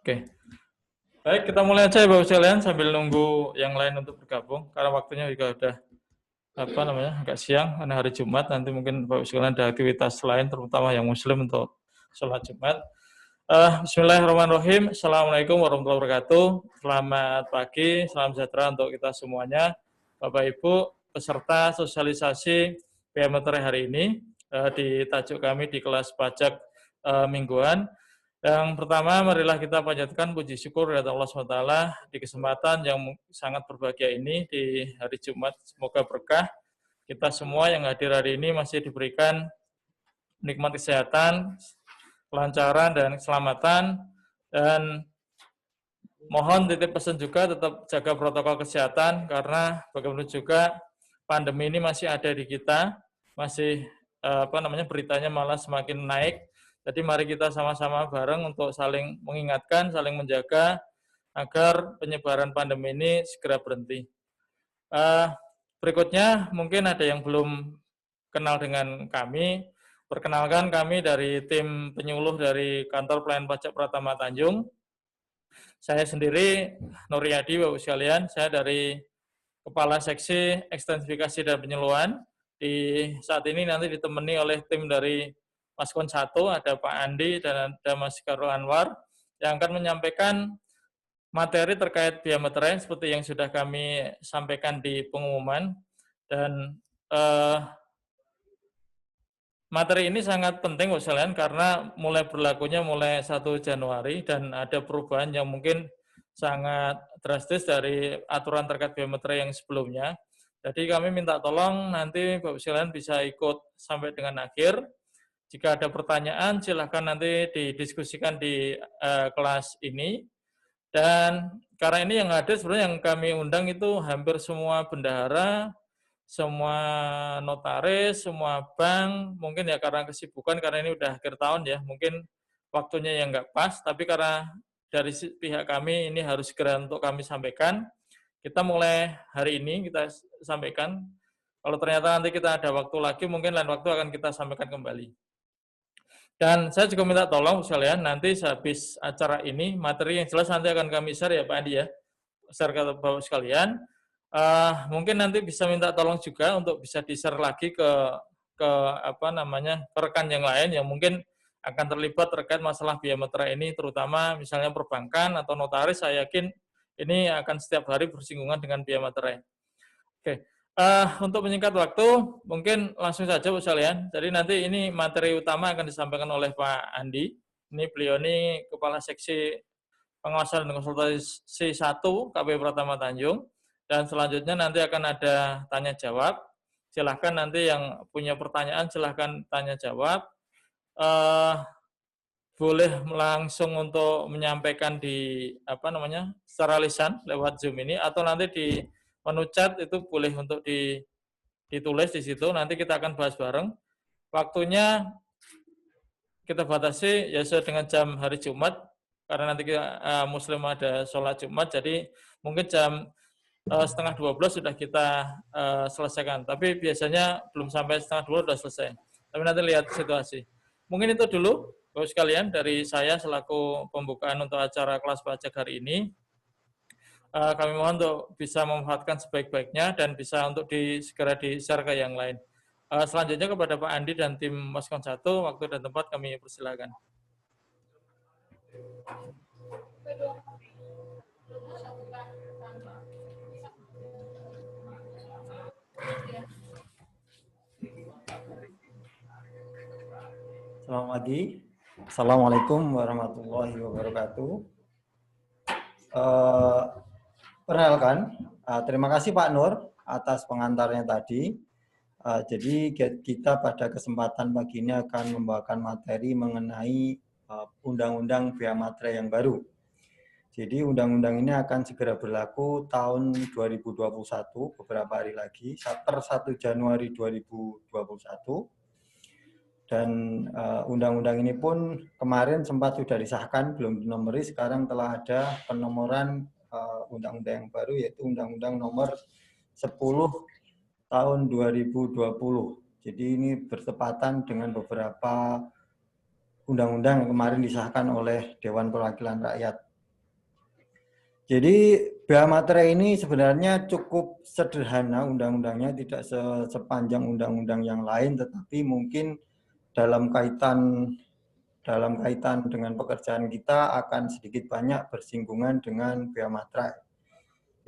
Oke. Baik, kita mulai aja ya Bapak sekalian sambil nunggu yang lain untuk bergabung karena waktunya juga udah agak siang karena hari Jumat, nanti mungkin Bapak sekalian ada aktivitas lain terutama yang muslim untuk sholat Jumat. Bismillahirrahmanirrahim. Assalamualaikum warahmatullahi wabarakatuh. Selamat pagi, salam sejahtera untuk kita semuanya. Bapak Ibu, peserta sosialisasi biaya materai hari ini di tajuk kami di kelas pajak mingguan. Yang pertama, marilah kita panjatkan puji syukur kepada Allah SWT di kesempatan yang sangat berbahagia ini di hari Jumat. Semoga berkah. Kita semua yang hadir hari ini masih diberikan nikmat kesehatan, kelancaran, dan keselamatan. Dan mohon titip pesan juga tetap jaga protokol kesehatan, karena bagaimanapun juga pandemi ini masih ada di kita, masih beritanya malah semakin naik. Jadi mari kita sama-sama bareng untuk saling mengingatkan, saling menjaga agar penyebaran pandemi ini segera berhenti. Berikutnya mungkin ada yang belum kenal dengan kami. Perkenalkan, kami dari tim penyuluh dari Kantor Pelayanan Pajak Pratama Tanjung. Saya sendiri Nuryadi, Bapak sekalian, saya dari Kepala Seksi Ekstensifikasi dan Penyuluhan. Di saat ini nanti ditemani oleh tim dari Maskon 1, ada Pak Andi dan ada Mas Karul Anwar, yang akan menyampaikan materi terkait biaya materai seperti yang sudah kami sampaikan di pengumuman. Dan materi ini sangat penting Bapak sekalian karena mulai berlakunya mulai 1 Januari dan ada perubahan yang mungkin sangat drastis dari aturan terkait biaya materai yang sebelumnya. Jadi kami minta tolong nanti Bapak sekalian bisa ikut sampai dengan akhir. Jika ada pertanyaan, silahkan nanti didiskusikan di kelas ini. Dan karena ini yang ada sebenarnya yang kami undang itu hampir semua bendahara, semua notaris, semua bank, mungkin ya karena kesibukan, karena ini udah akhir tahun ya, mungkin waktunya yang nggak pas, tapi karena dari pihak kami ini harus segera untuk kami sampaikan. Kita mulai hari ini kita sampaikan. Kalau ternyata nanti kita ada waktu lagi, mungkin lain waktu akan kita sampaikan kembali. Dan saya juga minta tolong sekalian, nanti habis acara ini, materi yang jelas nanti akan kami share ya Pak Andi ya, share ke Bapak sekalian. Mungkin nanti bisa minta tolong juga untuk bisa di-share lagi ke rekan yang lain yang mungkin akan terlibat terkait masalah biaya materai ini, terutama misalnya perbankan atau notaris. Saya yakin ini akan setiap hari bersinggungan dengan biaya materai. Oke. Untuk menyingkat waktu, mungkin langsung saja Bu sekalian. Jadi nanti ini materi utama akan disampaikan oleh Pak Andi. Ini beliau ini Kepala Seksi Pengawasan dan Konsultasi 1 KPU Pratama Tanjung. Dan selanjutnya nanti akan ada tanya jawab. Silahkan nanti yang punya pertanyaan silahkan tanya jawab. Boleh langsung untuk menyampaikan di secara lisan lewat Zoom ini, atau nanti di menu chat itu boleh untuk ditulis di situ, nanti kita akan bahas bareng. Waktunya kita batasi ya sesuai dengan jam hari Jumat, karena nanti kita muslim ada sholat Jumat, jadi mungkin jam 11:30 sudah kita selesaikan. Tapi biasanya belum sampai 11:30 sudah selesai. Tapi nanti lihat situasi. Mungkin itu dulu, Bapak sekalian, dari saya selaku pembukaan untuk acara kelas pajak hari ini. Kami mohon untuk bisa memanfaatkan sebaik-baiknya dan bisa untuk segera di-share ke yang lain. Selanjutnya kepada Pak Andi dan tim Maskon 1, waktu dan tempat kami persilakan. Selamat pagi. Assalamualaikum warahmatullahi wabarakatuh. Perkenalkan, terima kasih Pak Nur atas pengantarnya tadi. Jadi kita pada kesempatan pagi ini akan membawakan materi mengenai Undang-Undang Biaya Materai yang baru. Jadi undang-undang ini akan segera berlaku tahun 2021, beberapa hari lagi, per 1 Januari 2021. Dan undang-undang ini pun kemarin sempat sudah disahkan, belum dinomori, sekarang telah ada penomoran undang-undang yang baru, yaitu Undang-Undang Nomor 10 tahun 2020. Jadi ini bertepatan dengan beberapa undang-undang yang kemarin disahkan oleh Dewan Perwakilan Rakyat. Jadi bea materai ini sebenarnya cukup sederhana undang-undangnya, tidak sepanjang undang-undang yang lain, tetapi mungkin dalam kaitan dengan pekerjaan kita akan sedikit banyak bersinggungan dengan bea materai.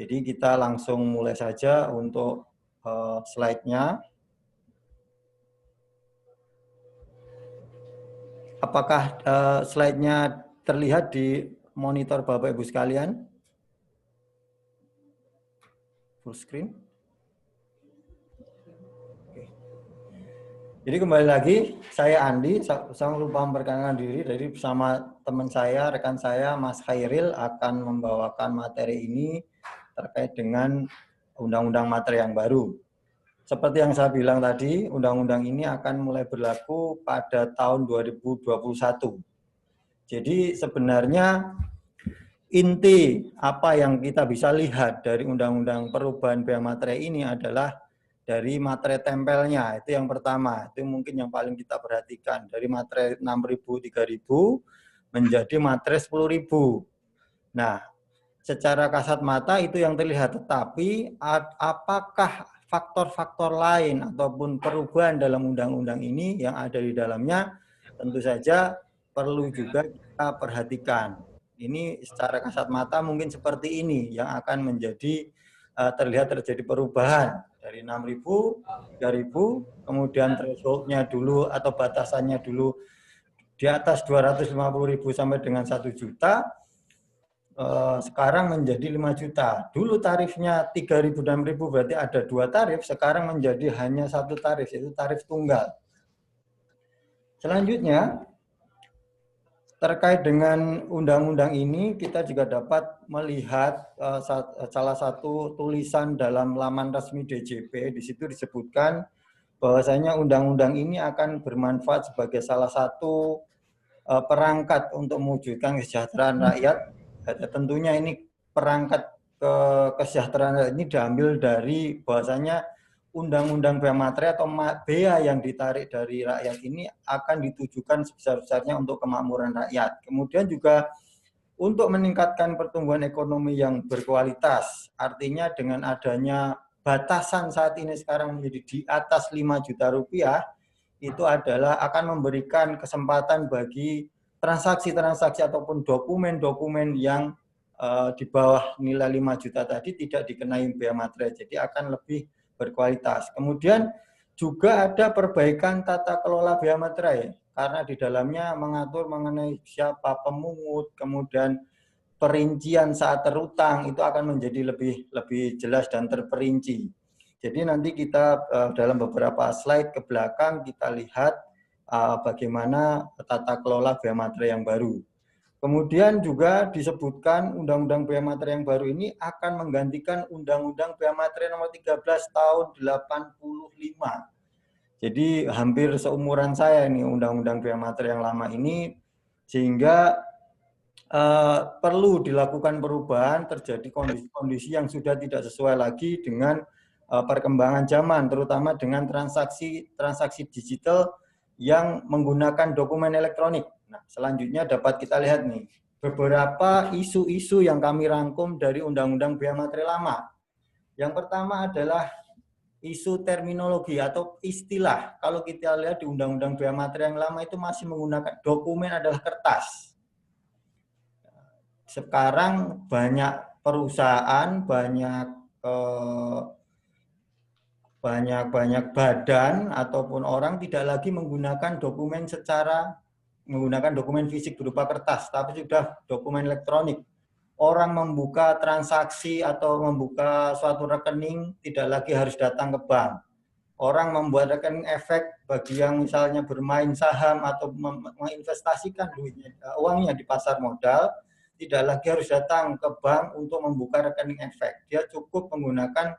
Jadi kita langsung mulai saja untuk slide-nya. Apakah slide-nya terlihat di monitor Bapak Ibu sekalian? Full screen. Oke. Jadi kembali lagi, saya Andi, saya lupa memperkenalkan diri, jadi bersama teman saya, rekan saya, Mas Khairil akan membawakan materi ini terkait dengan Undang-Undang Materai yang baru. Seperti yang saya bilang tadi, undang-undang ini akan mulai berlaku pada tahun 2021. Jadi sebenarnya inti apa yang kita bisa lihat dari undang-undang perubahan bea materai ini adalah dari materai tempelnya. Itu yang pertama, itu mungkin yang paling kita perhatikan. Dari materai 6.000, 3.000 menjadi materai 10.000. Nah, secara kasat mata itu yang terlihat, tetapi apakah faktor-faktor lain ataupun perubahan dalam undang-undang ini yang ada di dalamnya tentu saja perlu juga kita perhatikan. Ini secara kasat mata mungkin seperti ini yang akan menjadi terlihat terjadi perubahan dari 6.000, 3.000, kemudian threshold-nya dulu atau batasannya dulu di atas 250.000 sampai dengan 1 juta, sekarang menjadi 5 juta. Dulu tarifnya 3.000 dan 6.000 berarti ada 2 tarif, sekarang menjadi hanya 1 tarif, yaitu tarif tunggal. Selanjutnya, terkait dengan undang-undang ini, kita juga dapat melihat salah satu tulisan dalam laman resmi DJP. Di situ disebutkan bahwasanya undang-undang ini akan bermanfaat sebagai salah satu perangkat untuk mewujudkan kesejahteraan rakyat. Tentunya ini perangkat kesejahteraan rakyat ini diambil dari bahwasanya undang-undang bea materai atau bea yang ditarik dari rakyat ini akan ditujukan sebesar-besarnya untuk kemakmuran rakyat. Kemudian juga untuk meningkatkan pertumbuhan ekonomi yang berkualitas. Artinya dengan adanya batasan saat ini sekarang menjadi di atas 5 juta rupiah, itu adalah akan memberikan kesempatan bagi transaksi-transaksi ataupun dokumen-dokumen yang di bawah nilai 5 juta tadi tidak dikenai bea materai. Jadi akan lebih berkualitas. Kemudian juga ada perbaikan tata kelola bea materai karena di dalamnya mengatur mengenai siapa pemungut, kemudian perincian saat terutang itu akan menjadi lebih jelas dan terperinci. Jadi nanti kita dalam beberapa slide ke belakang kita lihat bagaimana tata kelola bea materai yang baru. Kemudian juga disebutkan Undang-Undang Bea Materai yang baru ini akan menggantikan Undang-Undang Bea Materai nomor 13 tahun 85. Jadi hampir seumuran saya ini Undang-Undang Bea Materai yang lama ini, sehingga perlu dilakukan perubahan, terjadi kondisi-kondisi yang sudah tidak sesuai lagi dengan perkembangan zaman, terutama dengan transaksi digital yang menggunakan dokumen elektronik. Nah, selanjutnya dapat kita lihat nih, beberapa isu-isu yang kami rangkum dari Undang-Undang Bea Materai lama. Yang pertama adalah isu terminologi atau istilah. Kalau kita lihat di Undang-Undang Bea Materai yang lama itu masih menggunakan dokumen adalah kertas. Sekarang banyak perusahaan, banyak badan ataupun orang tidak lagi menggunakan dokumen fisik berupa kertas, tapi sudah dokumen elektronik. Orang membuka transaksi atau membuka suatu rekening tidak lagi harus datang ke bank. Orang membuat rekening efek bagi yang misalnya bermain saham atau menginvestasikan uangnya di pasar modal, tidak lagi harus datang ke bank untuk membuka rekening efek. Dia cukup menggunakan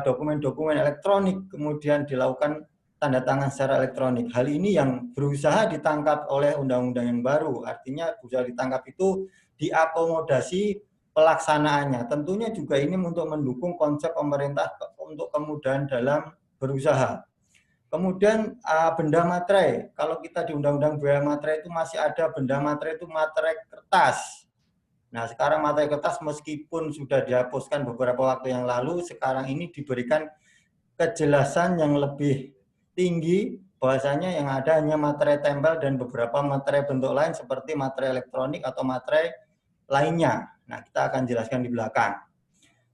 dokumen-dokumen elektronik, kemudian dilakukan tanda tangan secara elektronik. Hal ini yang berusaha ditangkap oleh undang-undang yang baru. Artinya berusaha ditangkap itu diakomodasi pelaksanaannya. Tentunya juga ini untuk mendukung konsep pemerintah untuk kemudahan dalam berusaha. Kemudian benda materai. Kalau kita di Undang-Undang Bea Materai itu masih ada benda materai itu materai kertas. Nah, sekarang materi kertas meskipun sudah dihapuskan beberapa waktu yang lalu, sekarang ini diberikan kejelasan yang lebih tinggi, bahwasanya yang ada hanya materai tempel dan beberapa materai bentuk lain seperti materai elektronik atau materai lainnya. Nah, kita akan jelaskan di belakang.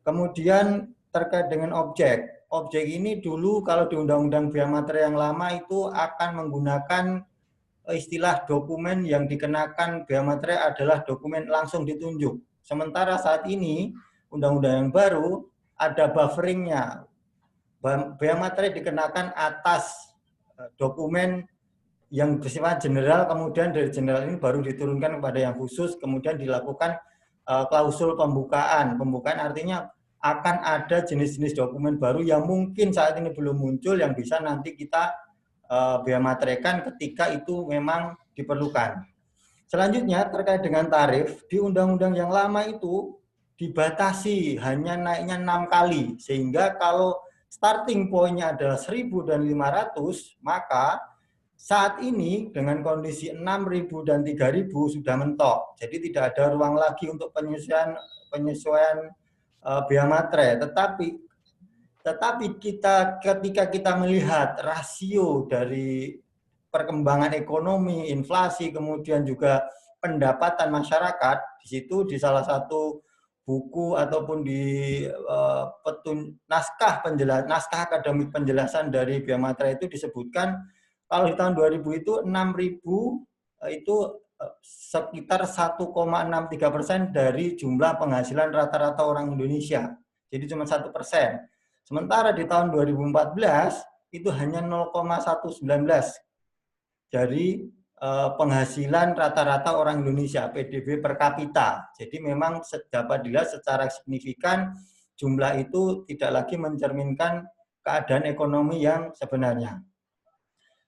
Kemudian terkait dengan objek. Objek ini dulu kalau di Undang-Undang Biaya Materai yang lama itu akan menggunakan istilah dokumen yang dikenakan biaya materai adalah dokumen langsung ditunjuk. Sementara saat ini, undang-undang yang baru ada bufferingnya. Biaya materai dikenakan atas dokumen yang bersifat general, kemudian dari general ini baru diturunkan kepada yang khusus, kemudian dilakukan klausul pembukaan. Pembukaan artinya akan ada jenis-jenis dokumen baru yang mungkin saat ini belum muncul, yang bisa nanti kita biaya materaikan ketika itu memang diperlukan. Selanjutnya terkait dengan tarif, di undang-undang yang lama itu dibatasi hanya naiknya 6 kali, sehingga kalau starting point-nya adalah 1.000 dan 500, maka saat ini dengan kondisi 6.000 dan 3.000 sudah mentok. Jadi tidak ada ruang lagi untuk penyesuaian biaya materai. Tetapi ketika kita melihat rasio dari perkembangan ekonomi, inflasi, kemudian juga pendapatan masyarakat, di situ di salah satu buku ataupun di naskah akademik penjelasan dari biaya materai itu disebutkan kalau di tahun 2000 itu 6.000 itu sekitar 1,63% dari jumlah penghasilan rata-rata orang Indonesia. Jadi cuma 1%. Sementara di tahun 2014 itu hanya 0,119 dari penghasilan rata-rata orang Indonesia, PDB per kapita. Jadi memang dapat dilihat secara signifikan jumlah itu tidak lagi mencerminkan keadaan ekonomi yang sebenarnya.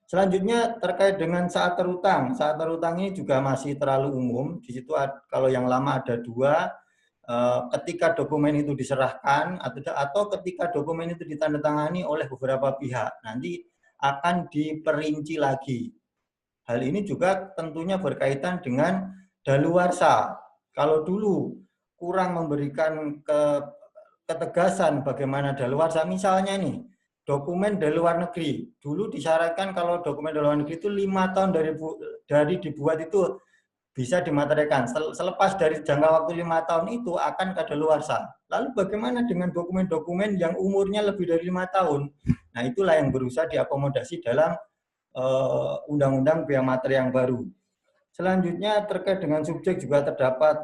Selanjutnya terkait dengan saat terutang. Saat terutang ini juga masih terlalu umum. Di situ kalau yang lama ada 2. Ketika dokumen itu diserahkan atau ketika dokumen itu ditandatangani oleh beberapa pihak, nanti akan diperinci lagi. Hal ini juga tentunya berkaitan dengan daluarsa. Kalau dulu kurang memberikan ketegasan bagaimana daluarsa, misalnya nih, dokumen dari luar negeri. Dulu disyaratkan kalau dokumen dari luar negeri itu 5 tahun dari dibuat itu bisa dimateraikan. Selepas dari jangka waktu 5 tahun itu akan kadaluarsa. Lalu bagaimana dengan dokumen-dokumen yang umurnya lebih dari 5 tahun? Nah, itulah yang berusaha diakomodasi dalam undang-undang biaya materai yang baru. Selanjutnya terkait dengan subjek juga terdapat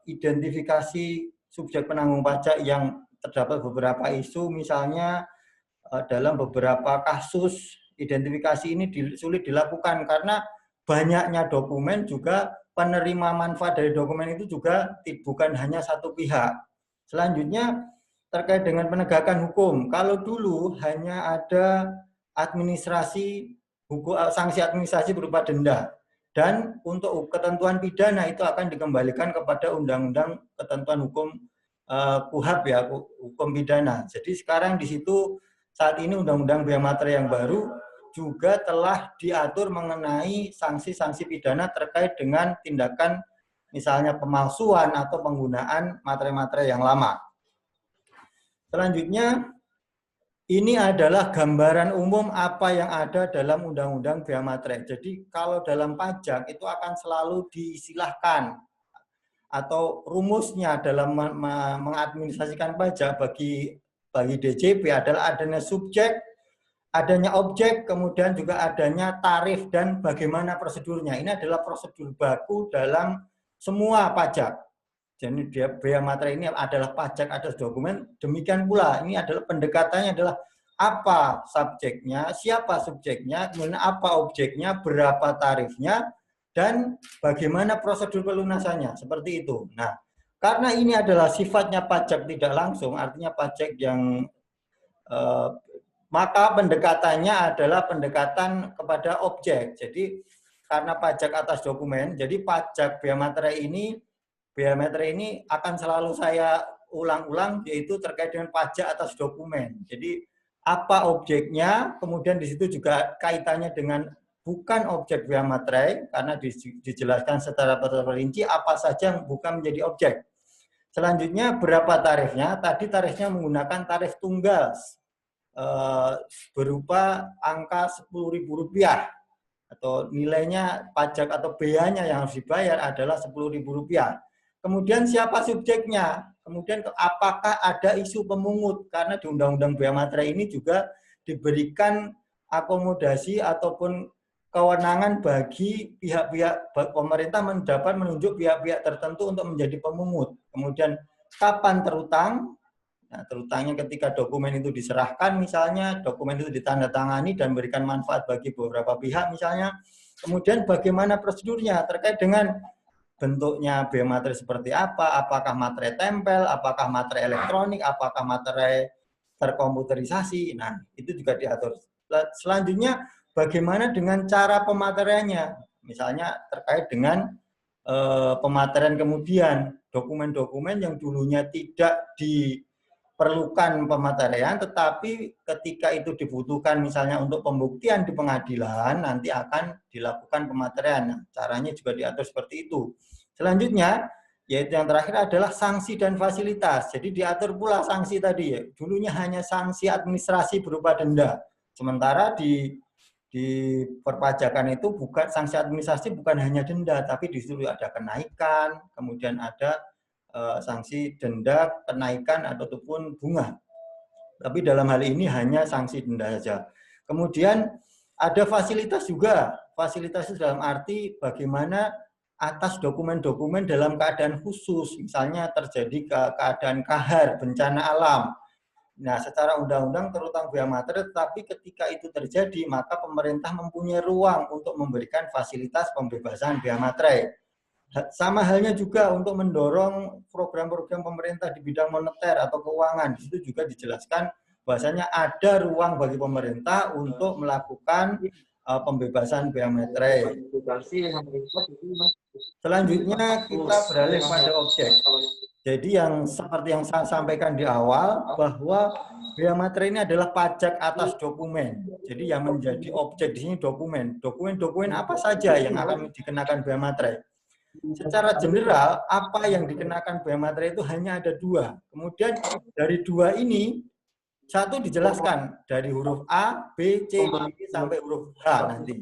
identifikasi subjek penanggung pajak yang terdapat beberapa isu, misalnya dalam beberapa kasus identifikasi ini sulit dilakukan karena banyaknya dokumen, juga penerima manfaat dari dokumen itu juga bukan hanya satu pihak. Selanjutnya terkait dengan penegakan hukum. Kalau dulu hanya ada administrasi hukum, sanksi administrasi berupa denda, dan untuk ketentuan pidana itu akan dikembalikan kepada undang-undang ketentuan hukum KUHAP ya, hukum pidana. Jadi sekarang di situ saat ini undang-undang biaya materai yang baru juga telah diatur mengenai sanksi-sanksi pidana terkait dengan tindakan misalnya pemalsuan atau penggunaan materai-materai yang lama. Selanjutnya, ini adalah gambaran umum apa yang ada dalam Undang-Undang Biaya Materai. Jadi kalau dalam pajak itu akan selalu diistilahkan atau rumusnya dalam mengadministrasikan pajak bagi DJP adalah adanya subjek, adanya objek, kemudian juga adanya tarif dan bagaimana prosedurnya. Ini adalah prosedur baku dalam semua pajak. Jadi biaya materai ini adalah pajak atas dokumen. Demikian pula ini adalah pendekatannya adalah apa subjeknya, siapa subjeknya, kemudian apa objeknya, berapa tarifnya, dan bagaimana prosedur pelunasannya. Seperti itu. Nah, karena ini adalah sifatnya pajak tidak langsung, artinya pajak yang maka pendekatannya adalah pendekatan kepada objek. Jadi karena pajak atas dokumen, jadi pajak biaya materai ini akan selalu saya ulang-ulang, yaitu terkait dengan pajak atas dokumen. Jadi apa objeknya, kemudian di situ juga kaitannya dengan bukan objek bea materai karena dijelaskan secara terperinci apa saja yang bukan menjadi objek. Selanjutnya berapa tarifnya? Tadi tarifnya menggunakan tarif tunggal berupa angka Rp10.000 atau nilainya pajak atau bea-nya yang harus dibayar adalah Rp10.000. Kemudian siapa subjeknya? Kemudian apakah ada isu pemungut? Karena di Undang-Undang Bea Materai ini juga diberikan akomodasi ataupun kewenangan bagi pihak-pihak pemerintah mendapat menunjuk pihak-pihak tertentu untuk menjadi pemungut. Kemudian kapan terutang? Nah, terutangnya ketika dokumen itu diserahkan, misalnya dokumen itu ditandatangani dan memberikan manfaat bagi beberapa pihak, misalnya. Kemudian bagaimana prosedurnya terkait dengan bentuknya bea materai seperti apa, apakah materai tempel, apakah materai elektronik, apakah materai terkomputerisasi. Nah, itu juga diatur. Selanjutnya, bagaimana dengan cara pemateraiannya? Misalnya terkait dengan pematerian kemudian, dokumen-dokumen yang dulunya tidak diperlukan pematerian, tetapi ketika itu dibutuhkan misalnya untuk pembuktian di pengadilan, nanti akan dilakukan pematerian. Nah, caranya juga diatur seperti itu. Selanjutnya, yaitu yang terakhir adalah sanksi dan fasilitas. Jadi diatur pula sanksi tadi ya. Dulunya hanya sanksi administrasi berupa denda. Sementara di perpajakan itu bukan sanksi administrasi, bukan hanya denda, tapi di situ ada kenaikan, kemudian ada sanksi denda, kenaikan ataupun bunga. Tapi dalam hal ini hanya sanksi denda saja. Kemudian ada fasilitas juga. Fasilitas itu dalam arti bagaimana atas dokumen-dokumen dalam keadaan khusus, misalnya terjadi keadaan kahar, bencana alam. Nah, secara undang-undang terutang bea materai, tetapi ketika itu terjadi, maka pemerintah mempunyai ruang untuk memberikan fasilitas pembebasan bea materai. Sama halnya juga untuk mendorong program-program pemerintah di bidang moneter atau keuangan. Di situ juga dijelaskan bahwasanya ada ruang bagi pemerintah untuk melakukan pembebasan bea materai. Selanjutnya kita beralih pada objek. Jadi yang seperti yang saya sampaikan di awal, bahwa bea materai ini adalah pajak atas dokumen. Jadi yang menjadi objek di sini dokumen. Dokumen-dokumen apa saja yang akan dikenakan bea materai? Secara general, apa yang dikenakan bea materai itu hanya ada dua. Kemudian dari dua ini, satu dijelaskan dari huruf A, B, C, D, sampai huruf H nanti.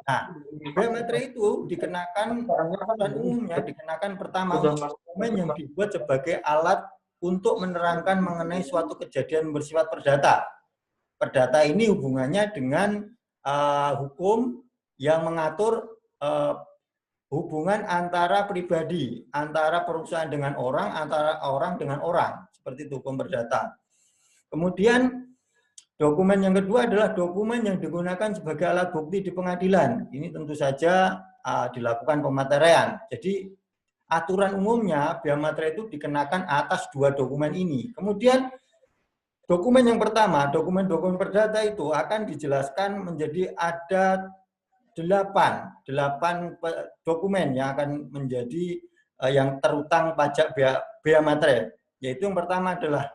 Nah, bea materai itu dikenakan, aturan umumnya dikenakan pertama dokumen yang dibuat sebagai alat untuk menerangkan mengenai suatu kejadian bersifat perdata. Perdata ini hubungannya dengan hukum yang mengatur hubungan antara pribadi, antara perusahaan dengan orang, antara orang dengan orang. Seperti itu hukum perdata. Kemudian dokumen yang kedua adalah dokumen yang digunakan sebagai alat bukti di pengadilan. Ini tentu saja dilakukan pemateraian. Jadi aturan umumnya bea materai itu dikenakan atas dua dokumen ini. Kemudian dokumen yang pertama, dokumen-dokumen perdata itu akan dijelaskan menjadi ada 8 dokumen yang akan menjadi yang terutang pajak bea materai. Yaitu yang pertama adalah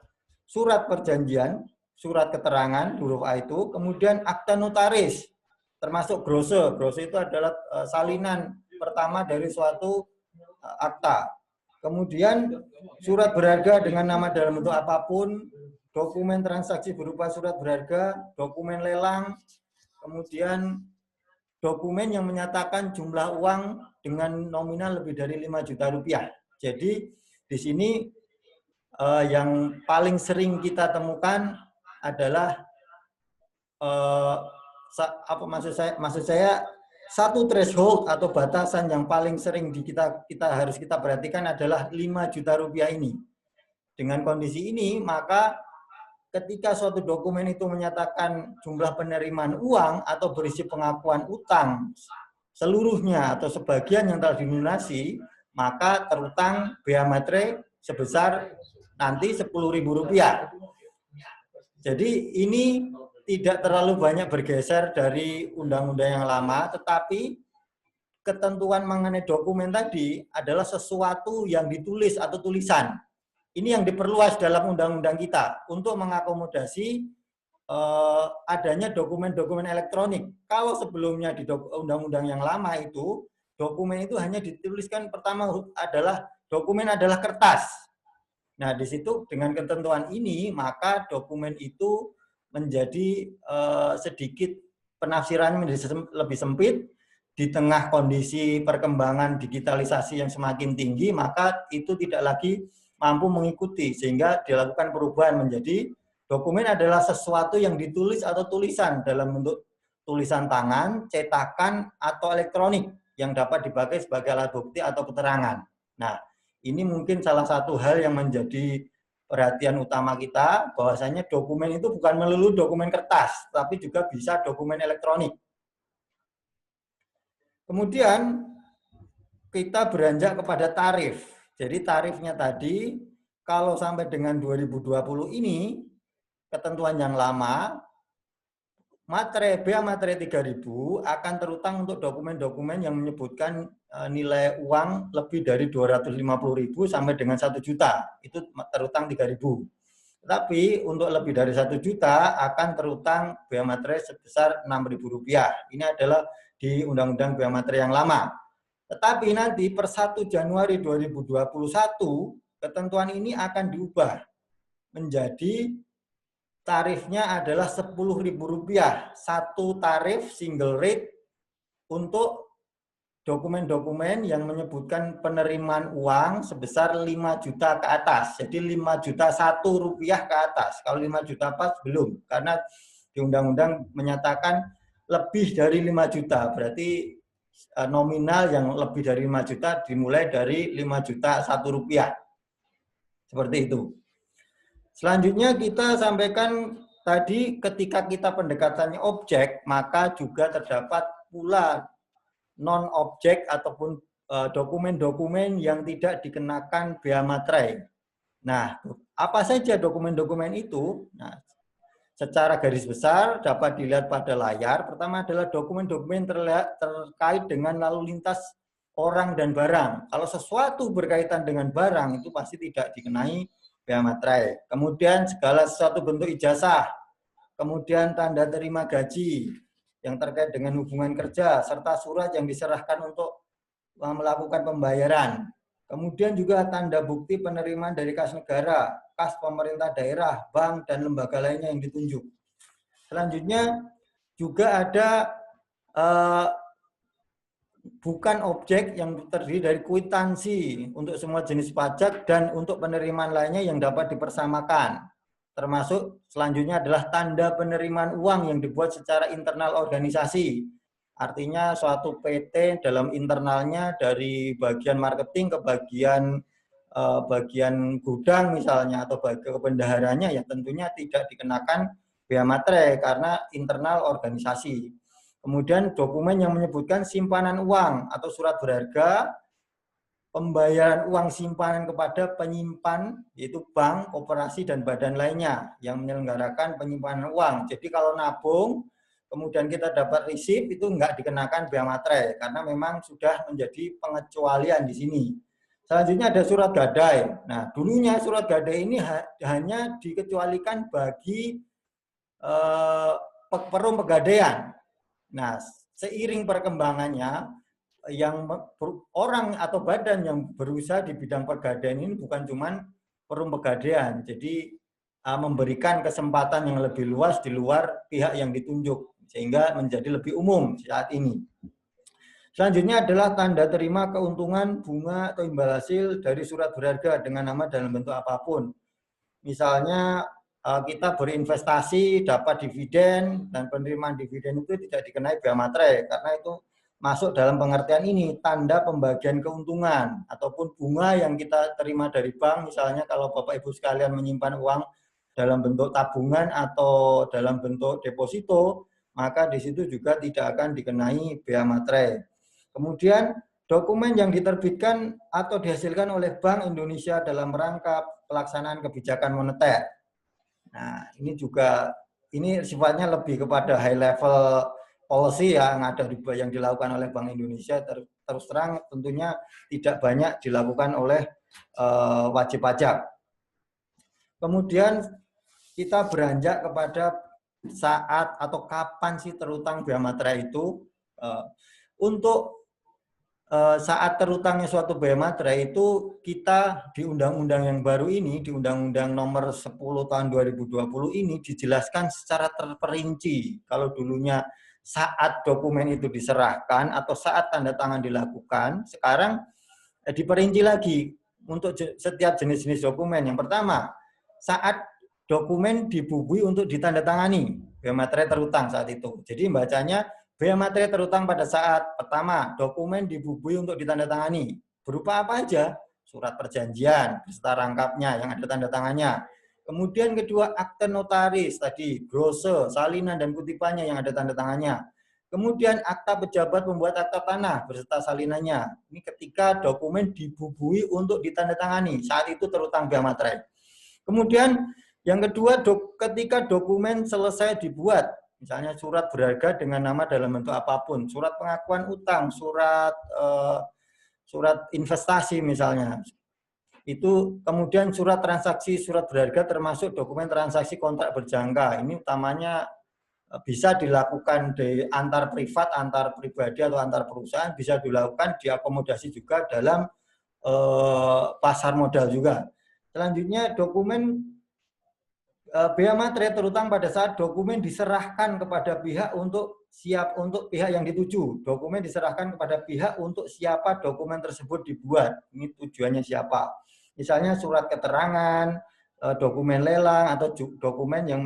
surat perjanjian, surat keterangan huruf A itu, kemudian akta notaris, termasuk grose. Grose itu adalah salinan pertama dari suatu akta. Kemudian surat berharga dengan nama dalam bentuk apapun, dokumen transaksi berupa surat berharga, dokumen lelang, kemudian dokumen yang menyatakan jumlah uang dengan nominal lebih dari 5 juta rupiah. Jadi di sini yang paling sering kita temukan adalah maksud saya satu threshold atau batasan yang paling sering harus kita perhatikan adalah 5 juta rupiah ini. Dengan kondisi ini, maka ketika suatu dokumen itu menyatakan jumlah penerimaan uang atau berisi pengakuan utang seluruhnya atau sebagian yang telah dilunasi, maka terutang bea materai sebesar nanti Rp10.000. Jadi ini tidak terlalu banyak bergeser dari undang-undang yang lama, tetapi ketentuan mengenai dokumen tadi adalah sesuatu yang ditulis atau tulisan. Ini yang diperluas dalam undang-undang kita untuk mengakomodasi adanya dokumen-dokumen elektronik. Kalau sebelumnya di undang-undang yang lama itu, dokumen itu hanya dituliskan pertama adalah dokumen adalah kertas. Nah, di situ dengan ketentuan ini, maka dokumen itu menjadi sedikit penafsirannya menjadi lebih sempit. Di tengah kondisi perkembangan digitalisasi yang semakin tinggi, maka itu tidak lagi mampu mengikuti, sehingga dilakukan perubahan menjadi dokumen adalah sesuatu yang ditulis atau tulisan dalam bentuk tulisan tangan, cetakan, atau elektronik yang dapat dipakai sebagai alat bukti atau keterangan. Nah, ini mungkin salah satu hal yang menjadi perhatian utama kita, bahwasanya dokumen itu bukan melulu dokumen kertas, tapi juga bisa dokumen elektronik. Kemudian kita beranjak kepada tarif. Jadi tarifnya tadi, kalau sampai dengan 2020 ini, ketentuan yang lama, bea materai 3.000 akan terutang untuk dokumen-dokumen yang menyebutkan nilai uang lebih dari 250.000 sampai dengan 1 juta. Itu terutang 3.000. Tapi untuk lebih dari 1 juta akan terutang bea materai sebesar Rp6.000. Ini adalah di Undang-Undang Bea Materai yang lama. Tetapi nanti per 1 Januari 2021, ketentuan ini akan diubah menjadi tarifnya adalah Rp10.000, satu tarif single rate untuk dokumen-dokumen yang menyebutkan penerimaan uang sebesar 5 juta ke atas. Jadi 5 juta Rp1 ke atas. Kalau 5 juta pas belum, karena di undang-undang menyatakan lebih dari 5 juta. Berarti nominal yang lebih dari 5 juta dimulai dari 5 juta Rp1. Seperti itu. Selanjutnya kita sampaikan tadi ketika kita pendekatannya objek, maka juga terdapat pula non-objek ataupun dokumen-dokumen yang tidak dikenakan bea materai. Nah, apa saja dokumen-dokumen itu? Nah, secara garis besar dapat dilihat pada layar. Pertama adalah dokumen-dokumen terkait dengan lalu lintas orang dan barang. Kalau sesuatu berkaitan dengan barang itu pasti tidak dikenai bea materai. Kemudian segala sesuatu bentuk ijazah, kemudian tanda terima gaji yang terkait dengan hubungan kerja, serta surat yang diserahkan untuk melakukan pembayaran. Kemudian juga tanda bukti penerimaan dari kas negara, kas pemerintah daerah, bank, dan lembaga lainnya yang ditunjuk. Selanjutnya juga ada bukan objek yang terdiri dari kwitansi untuk semua jenis pajak dan untuk penerimaan lainnya yang dapat dipersamakan. Termasuk selanjutnya adalah tanda penerimaan uang yang dibuat secara internal organisasi. Artinya suatu PT dalam internalnya dari bagian marketing ke bagian gudang misalnya atau bagian kebendaharanya ya tentunya tidak dikenakan bea materai karena internal organisasi. Kemudian dokumen yang menyebutkan simpanan uang atau surat berharga, pembayaran uang simpanan kepada penyimpan, yaitu bank, koperasi, dan badan lainnya yang menyelenggarakan penyimpanan uang. Jadi kalau nabung, kemudian kita dapat risip, itu enggak dikenakan bea materai, karena memang sudah menjadi pengecualian di sini. Selanjutnya ada surat gadai. Nah, dulunya surat gadai ini hanya dikecualikan bagi perum pegadaian. Nah, seiring perkembangannya, yang orang atau badan yang berusaha di bidang pegadaian ini bukan cuma perum pegadaian, jadi memberikan kesempatan yang lebih luas di luar pihak yang ditunjuk, sehingga menjadi lebih umum saat ini. Selanjutnya adalah tanda terima keuntungan, bunga, atau imbal hasil dari surat berharga dengan nama dalam bentuk apapun. Misalnya kita berinvestasi, dapat dividen, dan penerimaan dividen itu tidak dikenai bea materai, karena itu masuk dalam pengertian ini, tanda pembagian keuntungan, ataupun bunga yang kita terima dari bank, misalnya kalau Bapak Ibu sekalian menyimpan uang dalam bentuk tabungan atau dalam bentuk deposito, maka di situ juga tidak akan dikenai bea materai. Kemudian dokumen yang diterbitkan atau dihasilkan oleh Bank Indonesia dalam rangka pelaksanaan kebijakan moneter. Nah, ini juga ini sifatnya lebih kepada high level policy yang ada yang dilakukan oleh Bank Indonesia. Terus terang tentunya tidak banyak dilakukan oleh wajib pajak. Kemudian kita beranjak kepada saat atau kapan sih terutang biaya materai itu? Untuk saat terutangnya suatu biaya materai itu kita di undang-undang yang baru ini, di Undang-Undang Nomor 10 Tahun 2020 ini dijelaskan secara terperinci. Kalau dulunya saat dokumen itu diserahkan atau saat tanda tangan dilakukan, sekarang diperinci lagi untuk setiap jenis-jenis dokumen. Yang pertama, saat dokumen dibubui untuk ditandatangani, biaya materai terutang saat itu. Jadi bacanya biaya materai terutang pada saat pertama dokumen dibubui untuk ditandatangani. Berupa apa aja? Surat perjanjian beserta rangkapnya yang ada tanda tangannya. Kemudian kedua, akte notaris tadi, brose, salinan dan kutipannya yang ada tanda tangannya. Kemudian akta pejabat pembuat akta tanah beserta salinannya. Ini ketika dokumen dibubui untuk ditandatangani, saat itu terutang biaya materai. Kemudian yang kedua, ketika dokumen selesai dibuat, misalnya surat berharga dengan nama dalam bentuk apapun, surat pengakuan utang, surat investasi misalnya, itu kemudian surat transaksi, surat berharga termasuk dokumen transaksi kontrak berjangka. Ini utamanya bisa dilakukan di antar privat, antar pribadi atau antar perusahaan, bisa dilakukan diakomodasi juga dalam pasar modal juga. Selanjutnya dokumen biaya materai terutang pada saat dokumen diserahkan kepada pihak untuk pihak yang dituju. Dokumen diserahkan kepada pihak untuk siapa dokumen tersebut dibuat. Ini tujuannya siapa. Misalnya surat keterangan, dokumen lelang atau dokumen yang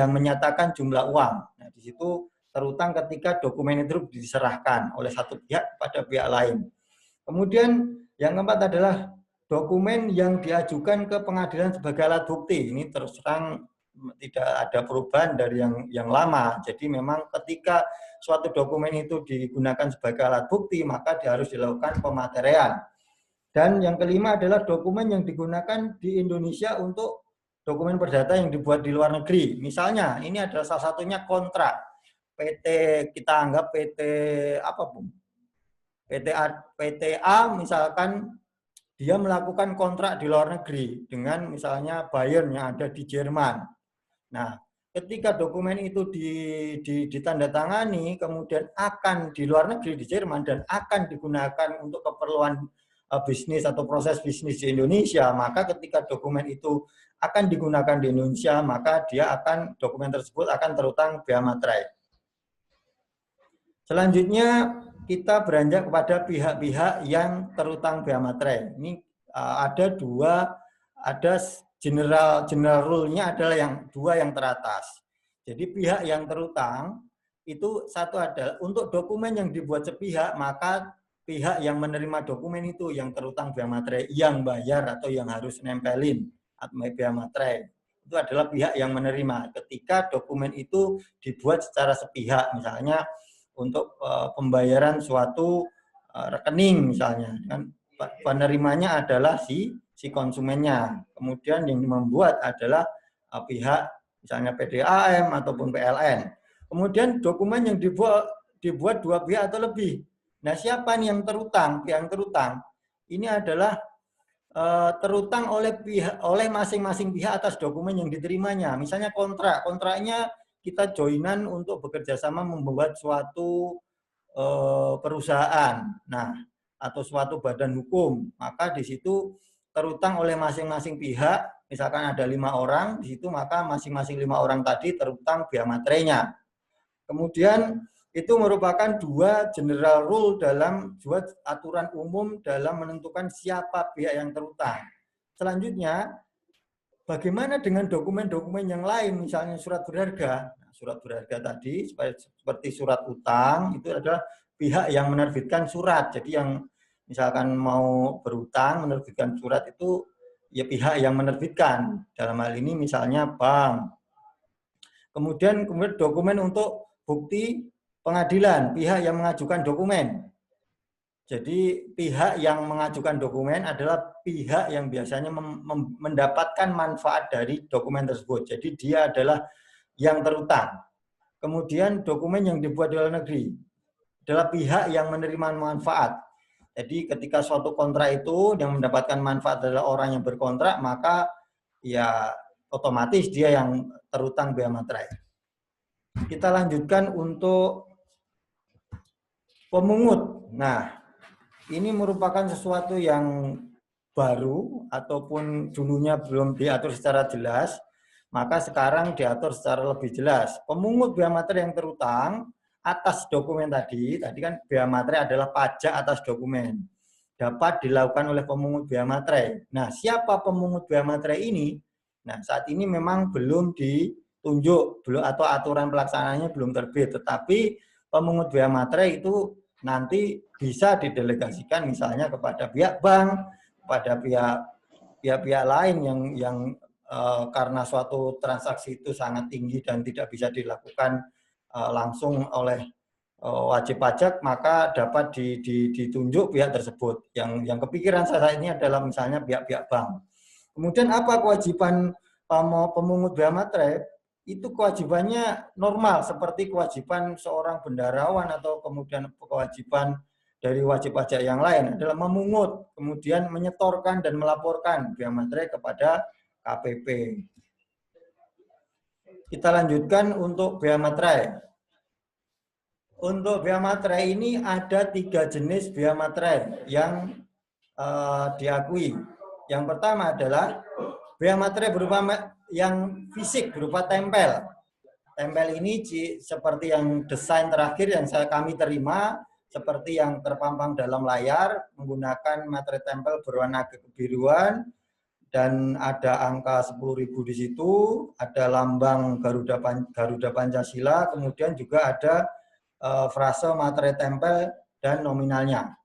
menyatakan jumlah uang. Nah, di situ terutang ketika dokumen itu diserahkan oleh satu pihak pada pihak lain. Kemudian yang keempat adalah dokumen yang diajukan ke pengadilan sebagai alat bukti. Ini terus terang tidak ada perubahan dari yang lama. Jadi memang ketika suatu dokumen itu digunakan sebagai alat bukti, maka harus dilakukan pemateraian. Dan yang kelima adalah dokumen yang digunakan di Indonesia untuk dokumen perdata yang dibuat di luar negeri. Misalnya, ini adalah salah satunya kontrak. PT, kita anggap PT apapun. PT A misalkan dia melakukan kontrak di luar negeri dengan misalnya Bayern yang ada di Jerman. Nah, ketika dokumen itu ditandatangani, kemudian akan di luar negeri di Jerman dan akan digunakan untuk keperluan bisnis atau proses bisnis di Indonesia, maka ketika dokumen itu akan digunakan di Indonesia, maka dokumen tersebut akan terutang biaya materai. Selanjutnya kita beranjak kepada pihak-pihak yang terutang biaya materai. Ini ada general rule-nya adalah dua yang teratas. Jadi pihak yang terutang itu satu adalah untuk dokumen yang dibuat sepihak, maka pihak yang menerima dokumen itu yang terutang biaya materai, yang bayar atau yang harus nempelin biaya materai. Itu adalah pihak yang menerima ketika dokumen itu dibuat secara sepihak, misalnya untuk pembayaran suatu rekening misalnya, kan penerimanya adalah si konsumennya. Kemudian yang membuat adalah pihak misalnya PDAM ataupun PLN. Kemudian dokumen yang dibuat dua pihak atau lebih. Nah, siapa nih yang terutang? Yang terutang ini adalah terutang oleh masing-masing pihak atas dokumen yang diterimanya. Misalnya kontraknya kita joinan untuk bekerja sama membuat suatu perusahaan. Nah, atau suatu badan hukum, maka di situ terutang oleh masing-masing pihak. Misalkan ada 5 orang di situ, maka masing-masing 5 orang tadi terutang biaya materainya. Kemudian itu merupakan dua general rule dua aturan umum dalam menentukan siapa pihak yang terutang. Selanjutnya, bagaimana dengan dokumen-dokumen yang lain, misalnya surat berharga? Nah, surat berharga tadi seperti surat utang itu adalah pihak yang menerbitkan surat. Jadi yang misalkan mau berutang menerbitkan surat itu ya pihak yang menerbitkan. Dalam hal ini misalnya bank. Kemudian dokumen untuk bukti pengadilan, pihak yang mengajukan dokumen. Jadi pihak yang mengajukan dokumen adalah pihak yang biasanya mendapatkan manfaat dari dokumen tersebut. Jadi dia adalah yang terutang. Kemudian dokumen yang dibuat di luar negeri adalah pihak yang menerima manfaat. Jadi ketika suatu kontrak itu yang mendapatkan manfaat adalah orang yang berkontrak, maka ya otomatis dia yang terutang biaya materai. Kita lanjutkan untuk pemungut. Nah, ini merupakan sesuatu yang baru ataupun dulunya belum diatur secara jelas, maka sekarang diatur secara lebih jelas. Pemungut bea materai yang terutang atas dokumen tadi kan bea materai adalah pajak atas dokumen, dapat dilakukan oleh pemungut bea materai. Nah, siapa pemungut bea materai ini? Nah, saat ini memang belum ditunjuk, belum atau aturan pelaksanaannya belum terbit, tetapi pemungut bea materai itu nanti bisa didelegasikan misalnya kepada pihak bank, kepada pihak lain yang karena suatu transaksi itu sangat tinggi dan tidak bisa dilakukan langsung oleh wajib pajak, maka dapat ditunjuk pihak tersebut. Yang kepikiran saya ini adalah misalnya pihak-pihak bank. Kemudian apa kewajiban pemungut bea materai? Itu kewajibannya normal seperti kewajiban seorang bendaharawan atau kemudian kewajiban dari wajib pajak yang lain adalah memungut, kemudian menyetorkan dan melaporkan bea materai kepada KPP. Kita lanjutkan untuk bea materai. Untuk bea materai ini ada 3 jenis bea materai yang diakui. Yang pertama adalah bea materai berupa yang fisik berupa tempel. Tempel ini seperti yang desain terakhir yang kami terima, seperti yang terpampang dalam layar, menggunakan materai tempel berwarna kebiruan, dan ada angka 10.000 di situ, ada lambang Garuda Pancasila, kemudian juga ada frase materai tempel dan nominalnya.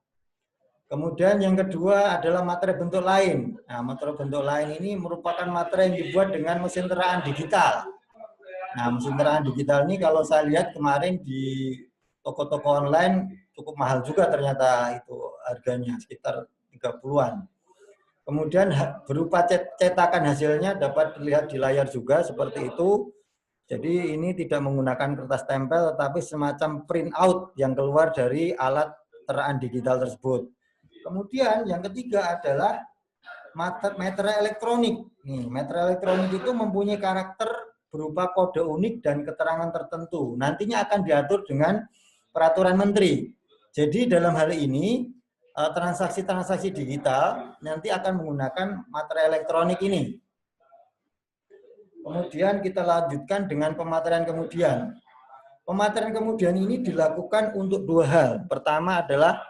Kemudian yang kedua adalah materai bentuk lain. Nah, materai bentuk lain ini merupakan materai yang dibuat dengan mesin teraan digital. Nah, mesin teraan digital ini kalau saya lihat kemarin di toko-toko online cukup mahal juga ternyata itu harganya, sekitar 30-an. Kemudian berupa cetakan hasilnya dapat dilihat di layar juga seperti itu. Jadi ini tidak menggunakan kertas tempel tetapi semacam print out yang keluar dari alat teraan digital tersebut. Kemudian yang ketiga adalah materai elektronik. Nih, materai elektronik itu mempunyai karakter berupa kode unik dan keterangan tertentu. Nantinya akan diatur dengan peraturan menteri. Jadi dalam hal ini transaksi-transaksi digital nanti akan menggunakan materai elektronik ini. Kemudian kita lanjutkan dengan pemateran kemudian. Pemateran kemudian ini dilakukan untuk 2 hal. Pertama adalah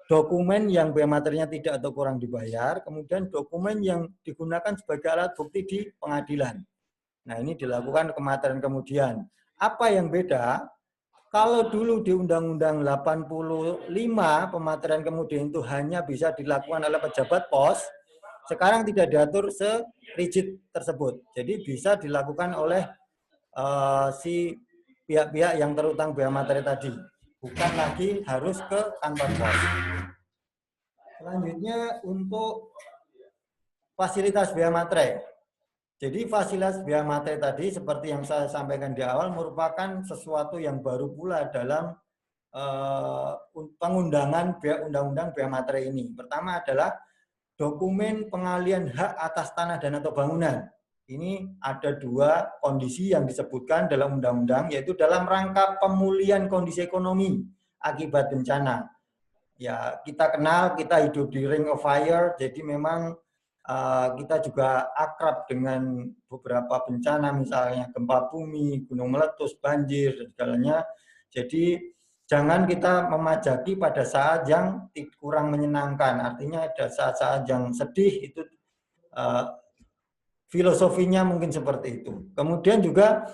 dokumen yang bea materinya tidak atau kurang dibayar, kemudian dokumen yang digunakan sebagai alat bukti di pengadilan. Nah, ini dilakukan pemateran kemudian. Apa yang beda? Kalau dulu di Undang-Undang 85 pemateran kemudian itu hanya bisa dilakukan oleh pejabat pos, sekarang tidak diatur se-rigid tersebut. Jadi bisa dilakukan oleh si pihak-pihak yang terutang bea materai tadi. Bukan lagi harus ke kantor pos. Selanjutnya untuk fasilitas bea materai. Jadi fasilitas bea materai tadi seperti yang saya sampaikan di awal merupakan sesuatu yang baru pula dalam pengundangan undang-undang bea materai ini. Pertama adalah dokumen pengalian hak atas tanah dan atau bangunan. Ini ada 2 kondisi yang disebutkan dalam undang-undang, yaitu dalam rangka pemulihan kondisi ekonomi akibat bencana. Ya, kita kenal, kita hidup di Ring of Fire, jadi memang kita juga akrab dengan beberapa bencana, misalnya gempa bumi, gunung meletus, banjir, dan segalanya. Jadi jangan kita memajaki pada saat yang kurang menyenangkan. Artinya ada saat-saat yang sedih, itu filosofinya mungkin seperti itu. Kemudian juga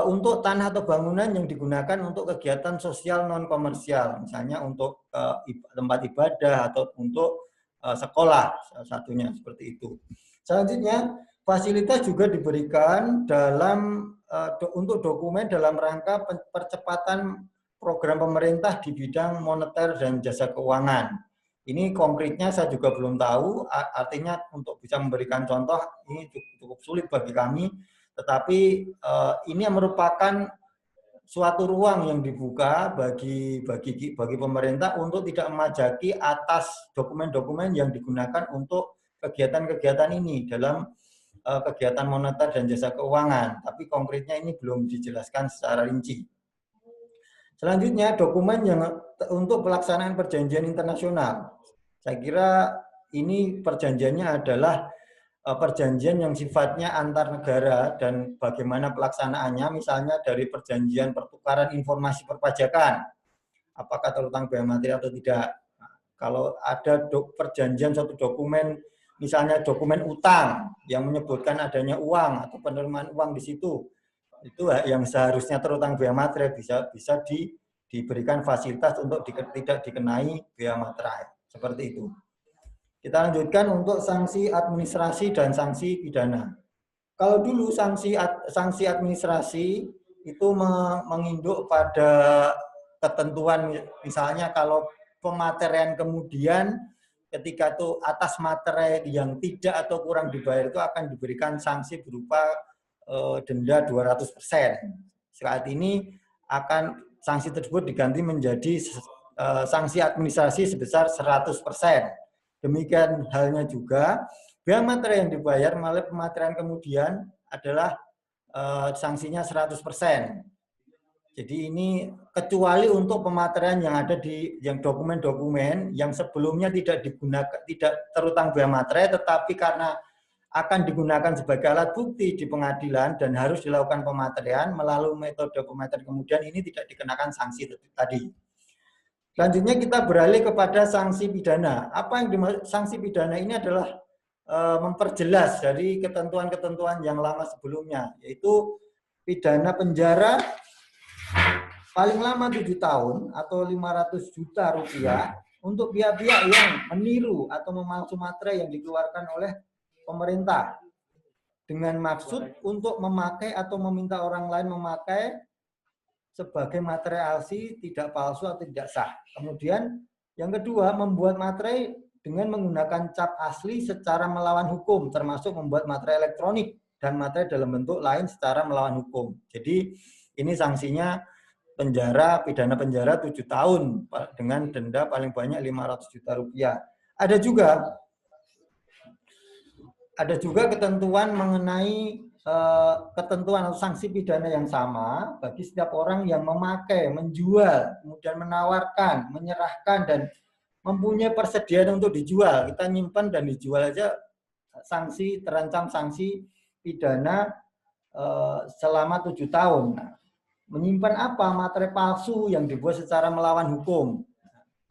untuk tanah atau bangunan yang digunakan untuk kegiatan sosial non komersial, misalnya untuk tempat ibadah atau untuk sekolah, salah satunya seperti itu. Selanjutnya, fasilitas juga diberikan dalam untuk dokumen dalam rangka percepatan program pemerintah di bidang moneter dan jasa keuangan. Ini konkretnya saya juga belum tahu, artinya untuk bisa memberikan contoh ini cukup sulit bagi kami, tetapi ini merupakan suatu ruang yang dibuka bagi pemerintah untuk tidak memajaki atas dokumen-dokumen yang digunakan untuk kegiatan-kegiatan ini dalam kegiatan moneter dan jasa keuangan, tapi konkretnya ini belum dijelaskan secara rinci. Selanjutnya, dokumen yang untuk pelaksanaan perjanjian internasional. Saya kira ini perjanjiannya adalah perjanjian yang sifatnya antar negara dan bagaimana pelaksanaannya, misalnya dari perjanjian pertukaran informasi perpajakan, apakah terutang biaya materi atau tidak. Nah, kalau ada perjanjian satu dokumen, misalnya dokumen utang yang menyebutkan adanya uang atau penerimaan uang di situ, itu yang seharusnya terutang biaya materai bisa diberikan fasilitas untuk tidak dikenai biaya materai, seperti itu. Kita lanjutkan untuk sanksi administrasi dan sanksi pidana. Kalau dulu sanksi administrasi itu menginduk pada ketentuan, misalnya kalau pematerian kemudian ketika itu atas materai yang tidak atau kurang dibayar itu akan diberikan sanksi berupa denda 200%. Saat ini akan sanksi tersebut diganti menjadi sanksi administrasi sebesar 100%. Demikian halnya juga biaya materai yang dibayar melalui pematerian kemudian adalah sanksinya 100%. Jadi ini kecuali untuk pematerian yang ada di yang dokumen-dokumen yang sebelumnya tidak digunakan, tidak terutang biaya materai, tetapi karena akan digunakan sebagai alat bukti di pengadilan dan harus dilakukan pematerian melalui metode pematerian kemudian, ini tidak dikenakan sanksi tadi. Selanjutnya kita beralih kepada sanksi pidana. Apa yang dimaksud sanksi pidana ini adalah memperjelas dari ketentuan-ketentuan yang lama sebelumnya, yaitu pidana penjara paling lama 7 tahun atau 500 juta rupiah untuk pihak-pihak yang meniru atau memalsu materai yang dikeluarkan oleh pemerintah dengan maksud untuk memakai atau meminta orang lain memakai sebagai materai asli tidak palsu atau tidak sah. Kemudian yang kedua, membuat materai dengan menggunakan cap asli secara melawan hukum, termasuk membuat materai elektronik dan materai dalam bentuk lain secara melawan hukum. Jadi ini sanksinya penjara, pidana penjara 7 tahun dengan denda paling banyak 500 juta rupiah. Ada juga ketentuan mengenai ketentuan atau sanksi pidana yang sama bagi setiap orang yang memakai, menjual, kemudian menawarkan, menyerahkan, dan mempunyai persediaan untuk dijual. Kita nyimpan dan dijual aja terancam sanksi pidana selama 7 tahun. Nah, menyimpan apa? Materai palsu yang dibuat secara melawan hukum.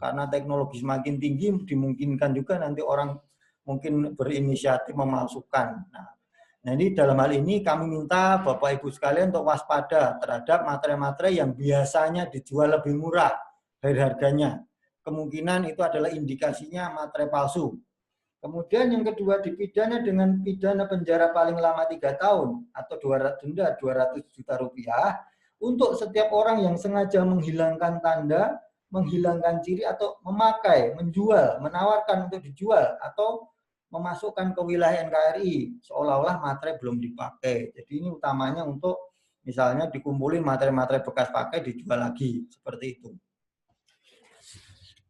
Karena teknologi semakin tinggi, dimungkinkan juga nanti orang mungkin berinisiatif memalsukan. Nah, ini dalam hal ini kami minta Bapak Ibu sekalian untuk waspada terhadap materai-materai yang biasanya dijual lebih murah dari harganya. Kemungkinan itu adalah indikasinya materai palsu. Kemudian yang kedua, dipidana dengan pidana penjara paling lama 3 tahun atau denda 200 juta rupiah untuk setiap orang yang sengaja menghilangkan tanda, menghilangkan ciri atau memakai, menjual, menawarkan untuk dijual atau memasukkan ke wilayah NKRI seolah-olah materai belum dipakai. Jadi ini utamanya untuk misalnya dikumpulin materai-materai bekas pakai dijual lagi, seperti itu.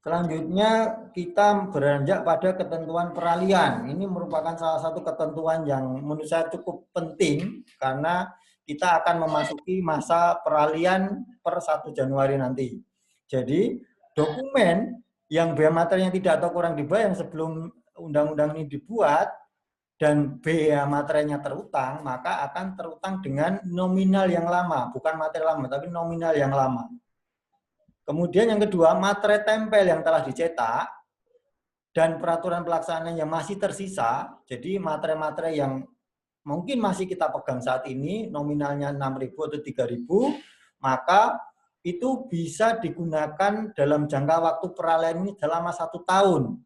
Selanjutnya kita beranjak pada ketentuan peralihan. Ini merupakan salah satu ketentuan yang menurut saya cukup penting karena kita akan memasuki masa peralihan per 1 Januari nanti. Jadi dokumen yang biaya materinya tidak atau kurang dibayar sebelum undang-undang ini dibuat dan biaya materainya terutang, maka akan terutang dengan nominal yang lama, bukan materi lama, tapi nominal yang lama. Kemudian yang kedua, materai tempel yang telah dicetak dan peraturan pelaksanaan yang masih tersisa, jadi materai-materai yang mungkin masih kita pegang saat ini, nominalnya 6.000 atau 3.000, maka itu bisa digunakan dalam jangka waktu peralihan ini selama 1 tahun.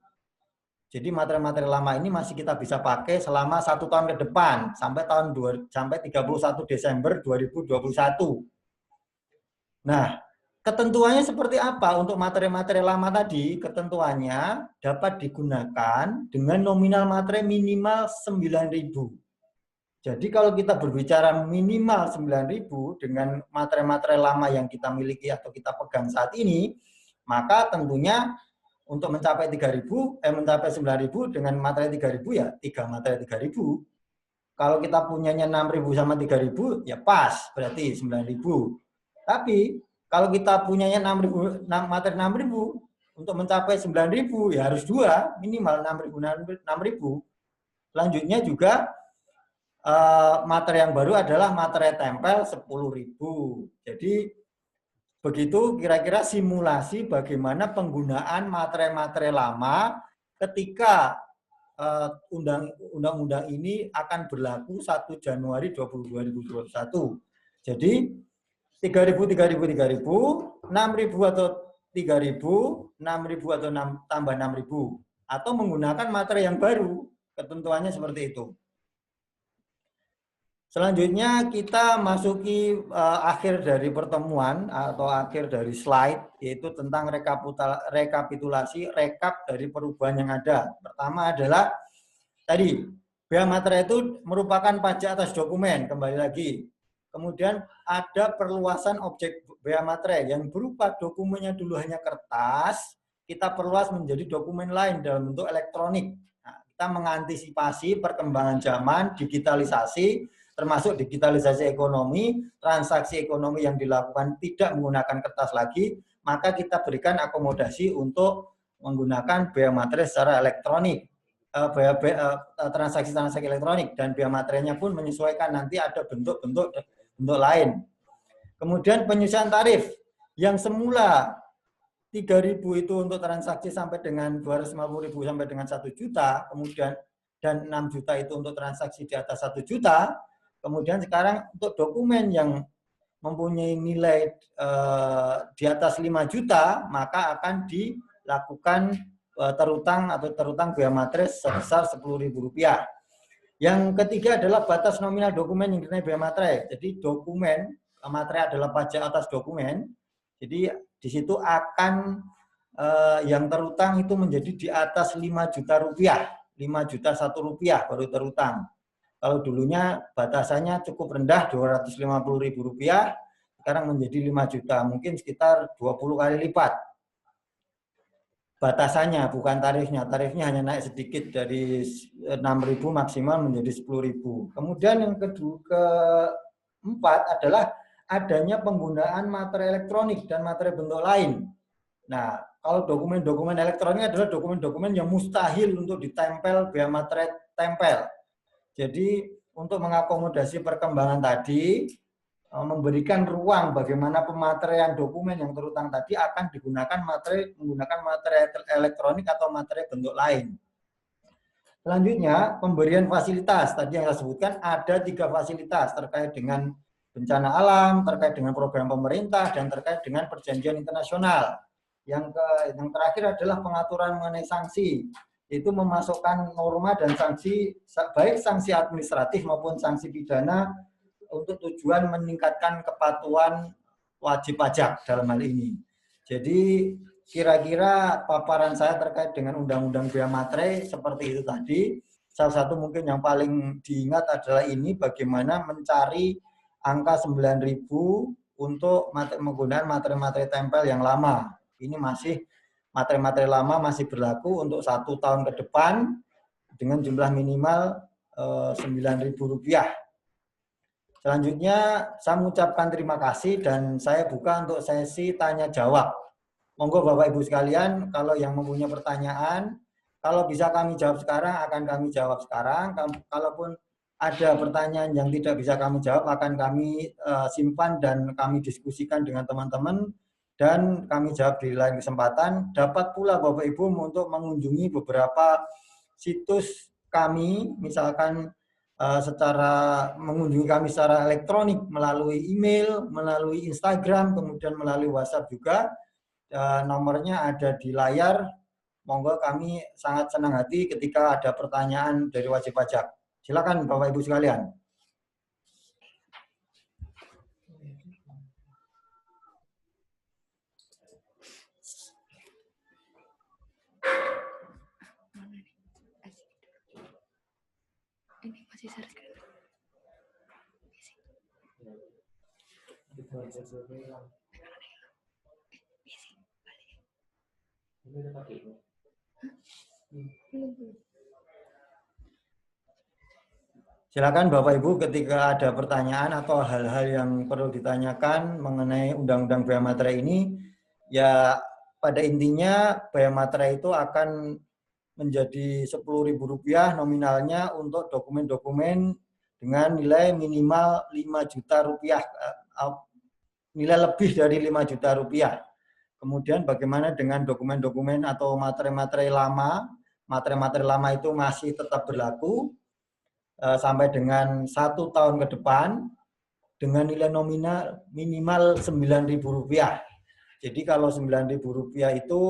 Jadi materi-materi lama ini masih kita bisa pakai selama 1 tahun ke depan sampai 31 Desember 2021. Nah, ketentuannya seperti apa untuk materi-materi lama tadi? Ketentuannya dapat digunakan dengan nominal materai minimal 9.000. Jadi kalau kita berbicara minimal 9.000 dengan materi-materi lama yang kita miliki atau kita pegang saat ini, maka tentunya untuk mencapai 9.000 dengan materi 3.000 ya 3 materi 3.000. Kalau kita punyanya 6.000 sama 3.000, ya pas, berarti 9.000. Tapi kalau kita punyanya 6.000, materi 6.000, untuk mencapai 9.000 ya harus 2, minimal 6.000. Selanjutnya juga materi yang baru adalah materi tempel 10.000. Jadi begitu kira-kira simulasi bagaimana penggunaan materi-materi lama ketika undang-undang ini akan berlaku 1 Januari 2021. Jadi 3.000, 3.000, 3.000, 6.000 atau 3.000, 6.000 atau tambah 6.000, atau menggunakan materi yang baru. Ketentuannya seperti itu. Selanjutnya kita masuki akhir dari pertemuan atau akhir dari slide, yaitu tentang rekapitulasi, rekap dari perubahan yang ada. Pertama adalah tadi, bea materai itu merupakan pajak atas dokumen, kembali lagi. Kemudian ada perluasan objek bea materai yang berupa dokumennya dulu hanya kertas, kita perluas menjadi dokumen lain dalam bentuk elektronik. Nah, kita mengantisipasi perkembangan zaman, digitalisasi, termasuk digitalisasi ekonomi, transaksi ekonomi yang dilakukan tidak menggunakan kertas lagi, maka kita berikan akomodasi untuk menggunakan bea materai secara elektronik. Transaksi-transaksi elektronik, dan bea materainya pun menyesuaikan, nanti ada bentuk-bentuk lain. Kemudian penyusuan tarif yang semula 3.000 itu untuk transaksi sampai dengan 250.000 sampai dengan 1 juta, kemudian dan 6 juta itu untuk transaksi di atas 1 juta, kemudian sekarang untuk dokumen yang mempunyai nilai di atas 5 juta, maka akan dilakukan terutang bea materai sebesar Rp10.000. Yang ketiga adalah batas nominal dokumen yang dinilai bea materai. Jadi dokumen materai adalah pajak atas dokumen. Jadi di situ akan yang terutang itu menjadi di atas 5 juta rupiah, 5 juta Rp1 baru terutang. Kalau dulunya batasannya cukup rendah, Rp250.000, sekarang menjadi 5 juta, mungkin sekitar 20 kali lipat. Batasannya, bukan tarifnya. Tarifnya hanya naik sedikit dari 6.000 maksimal menjadi 10.000. Kemudian yang keempat adalah adanya penggunaan materi elektronik dan materi bentuk lain. Nah, kalau dokumen-dokumen elektronik adalah dokumen-dokumen yang mustahil untuk ditempel bea materai tempel. Jadi untuk mengakomodasi perkembangan tadi, memberikan ruang bagaimana pematerian dokumen yang terutang tadi akan menggunakan materi elektronik atau materi bentuk lain. Selanjutnya, pemberian fasilitas. Tadi yang saya sebutkan ada 3 fasilitas terkait dengan bencana alam, terkait dengan program pemerintah, dan terkait dengan perjanjian internasional. Yang terakhir adalah pengaturan mengenai sanksi, itu memasukkan norma dan sanksi, baik sanksi administratif maupun sanksi pidana, untuk tujuan meningkatkan kepatuhan wajib pajak dalam hal ini. Jadi kira-kira paparan saya terkait dengan Undang-Undang Bea Materai seperti itu tadi. Salah satu mungkin yang paling diingat adalah ini, bagaimana mencari angka 9.000 untuk menggunakan materi-materi tempel yang lama. Ini masih materi-materi lama masih berlaku untuk 1 tahun ke depan dengan jumlah minimal Rp9.000. Selanjutnya, saya mengucapkan terima kasih dan saya buka untuk sesi tanya jawab. Monggo Bapak Ibu sekalian, kalau yang mempunyai pertanyaan, kalau bisa kami jawab sekarang, akan kami jawab sekarang. Kalaupun ada pertanyaan yang tidak bisa kami jawab, akan kami simpan dan kami diskusikan dengan teman-teman, dan kami jawab di lain kesempatan. Dapat pula Bapak Ibu untuk mengunjungi beberapa situs kami, misalkan mengunjungi kami secara elektronik melalui email, melalui Instagram, kemudian melalui WhatsApp juga. Nomornya ada di layar. Monggo, kami sangat senang hati ketika ada pertanyaan dari wajib pajak. Silakan Bapak Ibu sekalian. Ini masih share screen. Silakan Bapak Ibu ketika ada pertanyaan atau hal-hal yang perlu ditanyakan mengenai Undang-Undang Bea Materai ini, ya pada intinya bea materai itu akan menjadi Rp10.000 nominalnya untuk dokumen-dokumen dengan nilai minimal Rp5 juta, nilai lebih dari Rp5 juta. Kemudian bagaimana dengan dokumen-dokumen atau materai-materai lama? Materai-materai lama itu masih tetap berlaku sampai dengan 1 tahun ke depan dengan nilai nominal minimal Rp9.000. Jadi kalau Rp9.000 itu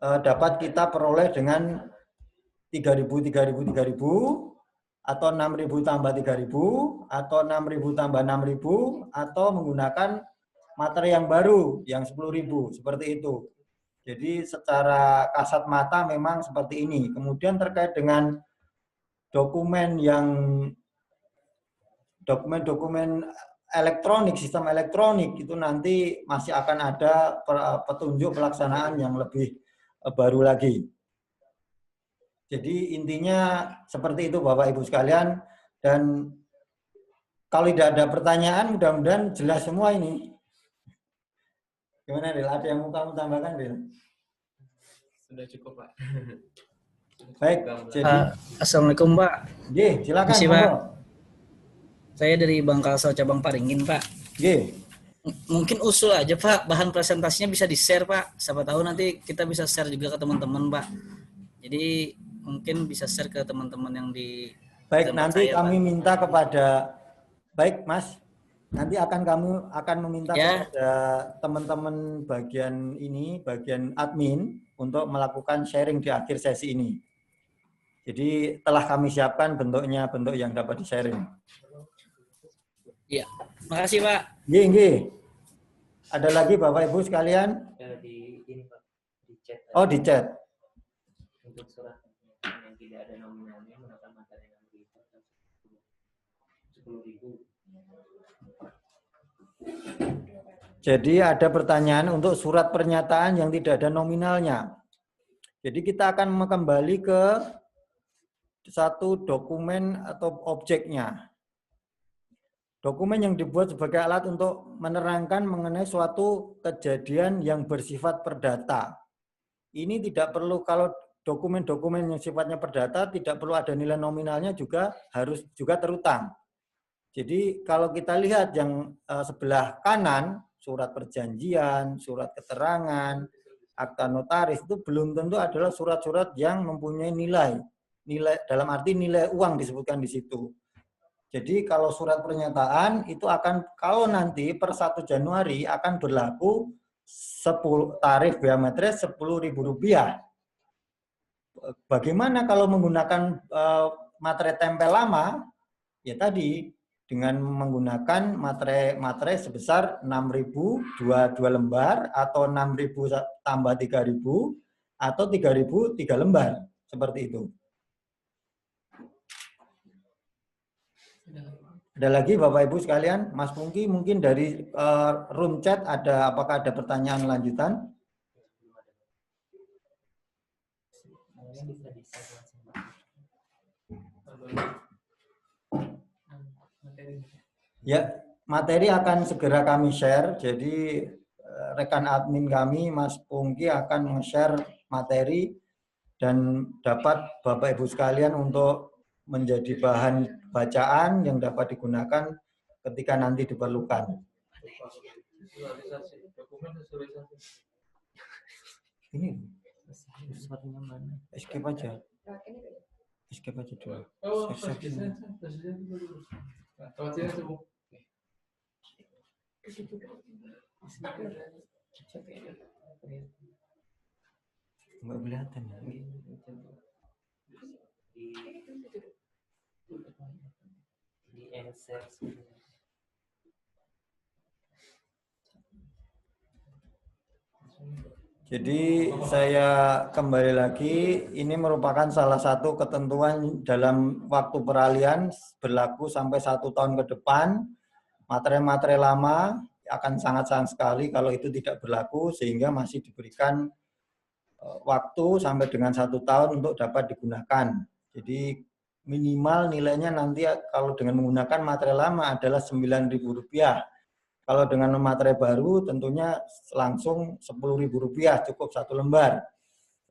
dapat kita peroleh dengan 3.000, 3.000, 3.000, atau 6.000 tambah 3.000, atau 6.000 tambah 6.000, atau menggunakan materi yang baru yang 10.000, seperti itu. Jadi secara kasat mata memang seperti ini. Kemudian terkait dengan dokumen elektronik, sistem elektronik itu nanti masih akan ada petunjuk pelaksanaan yang lebih baru lagi. Jadi intinya seperti itu Bapak Ibu sekalian, dan kalau tidak ada pertanyaan mudah-mudahan jelas semua ini. Gimana Ril? Ada yang mau kamu tambahkan Ril? Sudah cukup Pak. Baik, jadi Assalamualaikum Pak. G, silakan Masih, Pak. Pak. Saya dari Bangkalsel cabang Paringin Pak. G. Mungkin usul aja Pak, bahan presentasinya bisa di-share Pak. Siapa tahu nanti kita bisa share juga ke teman-teman Pak. Jadi mungkin bisa share ke teman-teman yang di Baik, tempat nanti saya, kami Pak. minta kepada, baik Mas, nanti kami akan meminta kepada teman-teman bagian ini, bagian admin, untuk melakukan sharing di akhir sesi ini. Jadi telah kami siapkan bentuk yang dapat di-sharing. Iya, makasih Pak. Nggih. Ada lagi Bapak Ibu sekalian? Di ini Pak, di chat. Oh, di chat. Untuk surat yang tidak ada nominalnya menggunakan materi yang lebih 10.000. Jadi ada pertanyaan untuk surat pernyataan yang tidak ada nominalnya. Jadi kita akan kembali ke satu dokumen atau objeknya. Dokumen yang dibuat sebagai alat untuk menerangkan mengenai suatu kejadian yang bersifat perdata. Ini tidak perlu, kalau dokumen-dokumen yang sifatnya perdata tidak perlu ada nilai nominalnya, juga harus juga terutang. Jadi kalau kita lihat yang sebelah kanan, surat perjanjian, surat keterangan, akta notaris, itu belum tentu adalah surat-surat yang mempunyai nilai dalam arti nilai uang disebutkan di situ. Jadi kalau surat pernyataan itu akan, kalau nanti per 1 Januari akan berlaku tarif bea materai Rp10.000. Bagaimana kalau menggunakan materai tempel lama? Ya tadi, dengan menggunakan materai sebesar 6.000 dua lembar, atau 6.000 tambah 3.000, atau 3.000 3 lembar, seperti itu. Ada lagi Bapak Ibu sekalian? Mas Pungki mungkin dari room chat apakah ada pertanyaan lanjutan? Ya, materi akan segera kami share. Jadi rekan admin kami Mas Pungki akan nge-share materi dan dapat Bapak Ibu sekalian untuk menjadi bahan bacaan yang dapat digunakan ketika nanti diperlukan. Ini escape aja. Escape aja dulu. Nggak kelihatan ya. Di insert. Jadi saya kembali lagi, ini merupakan salah satu ketentuan dalam waktu peralihan berlaku sampai 1 tahun ke depan. Materi-materi lama akan sangat sayang sekali kalau itu tidak berlaku, sehingga masih diberikan waktu sampai dengan 1 tahun untuk dapat digunakan. Jadi minimal nilainya nanti kalau dengan menggunakan materi lama adalah Rp9.000. Kalau dengan materi baru tentunya langsung Rp10.000, cukup 1 lembar.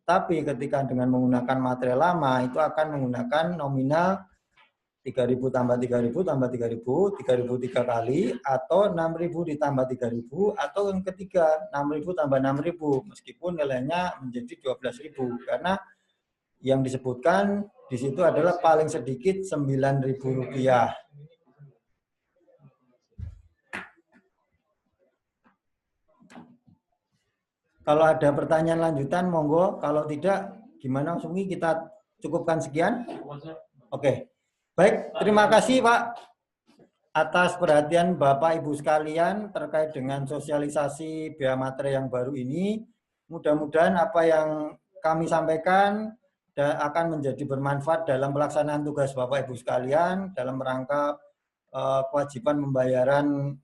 Tapi ketika dengan menggunakan materi lama itu akan menggunakan nominal 3.000 tambah 3.000 tambah 3.000, 3.000 3 kali, atau 6.000 ditambah 3.000, atau yang ketiga 6.000 tambah 6.000, meskipun nilainya menjadi 12.000, karena yang disebutkan di situ adalah paling sedikit Rp9.000. Kalau ada pertanyaan lanjutan, monggo. Kalau tidak, gimana Sumi? Kita cukupkan sekian? Oke. Baik, terima kasih Pak atas perhatian Bapak Ibu sekalian terkait dengan sosialisasi biaya materi yang baru ini. Mudah-mudahan apa yang kami sampaikan akan menjadi bermanfaat dalam pelaksanaan tugas Bapak Ibu sekalian dalam rangka kewajiban pembayaran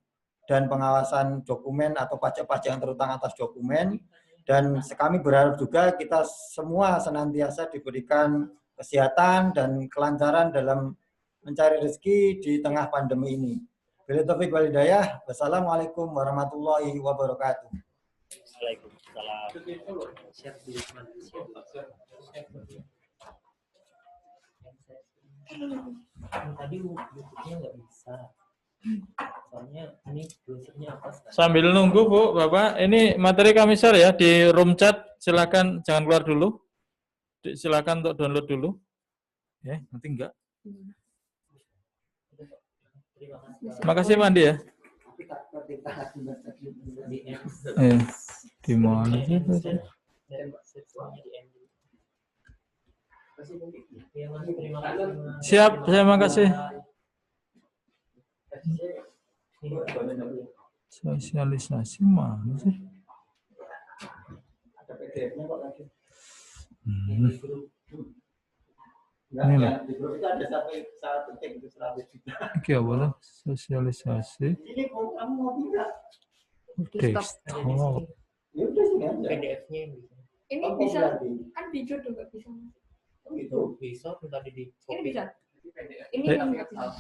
dan pengawasan dokumen atau pajak-pajak yang terutang atas dokumen. Dan kami berharap juga kita semua senantiasa diberikan kesehatan dan kelancaran dalam mencari rezeki di tengah pandemi ini. Bila taufik wal hidayah. Wassalamualaikum warahmatullahi wabarakatuh. Waalaikumsalam. Tadi YouTube-nya nggak bisa. Soalnya ini browsernya apa? Sambil nunggu Bu, Bapak, ini materi kami share ya di room chat. Silakan jangan keluar dulu. Silakan untuk download dulu. Ya, nanti enggak. Terima kasih Mandi ya. Di mana sih? Siap, terima kasih. Sosialisasi mana sih? Ini loh. Oke, boleh sosialisasi. Desktop. PDF-nya Ini bisa kan video juga bisa. itu bisa tadi di Ini bisa. Ini nggak bisa.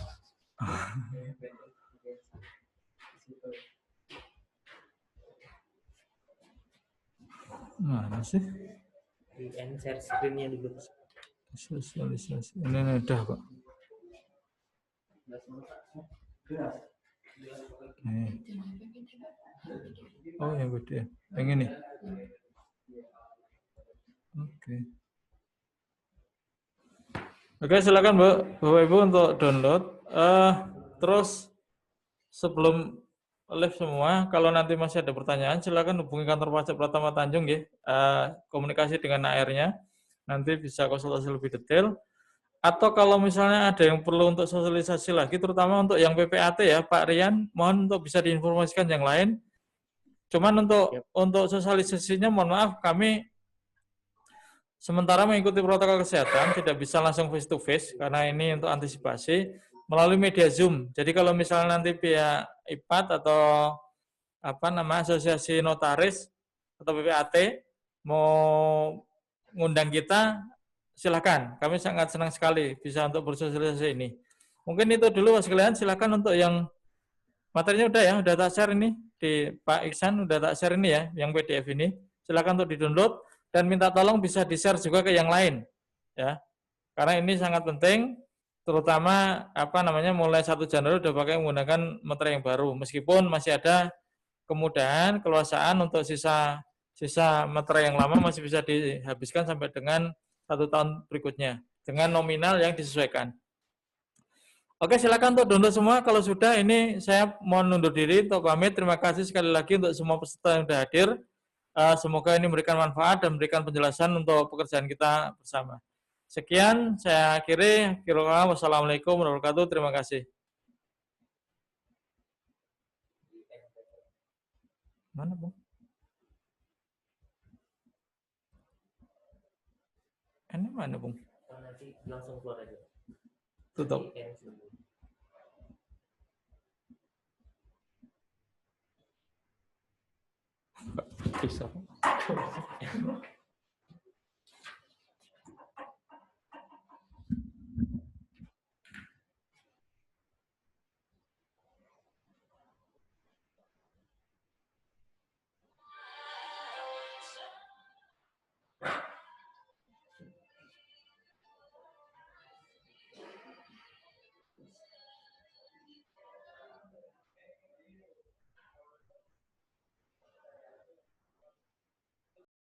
Mana sih? di share screen-nya dulu. Sosialisasi. Ini udah Pak. Nih. Oh yang gede. Yang ini. Oke. Oke, silakan Bapak Ibu untuk download. Terus sebelum live semua, kalau nanti masih ada pertanyaan, silakan hubungi kantor pajak Pratama Tanjung ya. Komunikasi dengan AR-nya. Nanti bisa konsultasi lebih detail. Atau kalau misalnya ada yang perlu untuk sosialisasi lagi, terutama untuk yang PPAT ya, Pak Rian, mohon untuk bisa diinformasikan yang lain. Cuman untuk sosialisasinya, mohon maaf, kami sementara mengikuti protokol kesehatan, tidak bisa langsung face to face, karena ini untuk antisipasi, melalui media Zoom. Jadi kalau misalnya nanti pihak IPAT atau Asosiasi Notaris atau PPAT mau ngundang kita, silakan. Kami sangat senang sekali bisa untuk bersosialisasi ini. Mungkin itu dulu Mas sekalian, silakan untuk yang materinya udah ya, udah tak share ini di Pak Iksan, udah tak share ini ya, yang PDF ini. Silakan untuk di-download dan minta tolong bisa di-share juga ke yang lain ya. Karena ini sangat penting, terutama mulai 1 Januari udah pakai menggunakan materi yang baru. Meskipun masih ada kemudahan, keluasaan untuk sisa materi yang lama masih bisa dihabiskan sampai dengan 1 tahun berikutnya dengan nominal yang disesuaikan. Oke, silakan untuk download semua. Kalau sudah, ini saya mohon undur diri untuk pamit. Terima kasih sekali lagi untuk semua peserta yang sudah hadir. Semoga ini memberikan manfaat dan memberikan penjelasan untuk pekerjaan kita bersama. Sekian, saya akhiri. Wassalamualaikum warahmatullahi wabarakatuh. Terima kasih. Mana, Bung? Ini mana, Bung? Nanti langsung keluar aja. Tutup. Bisa.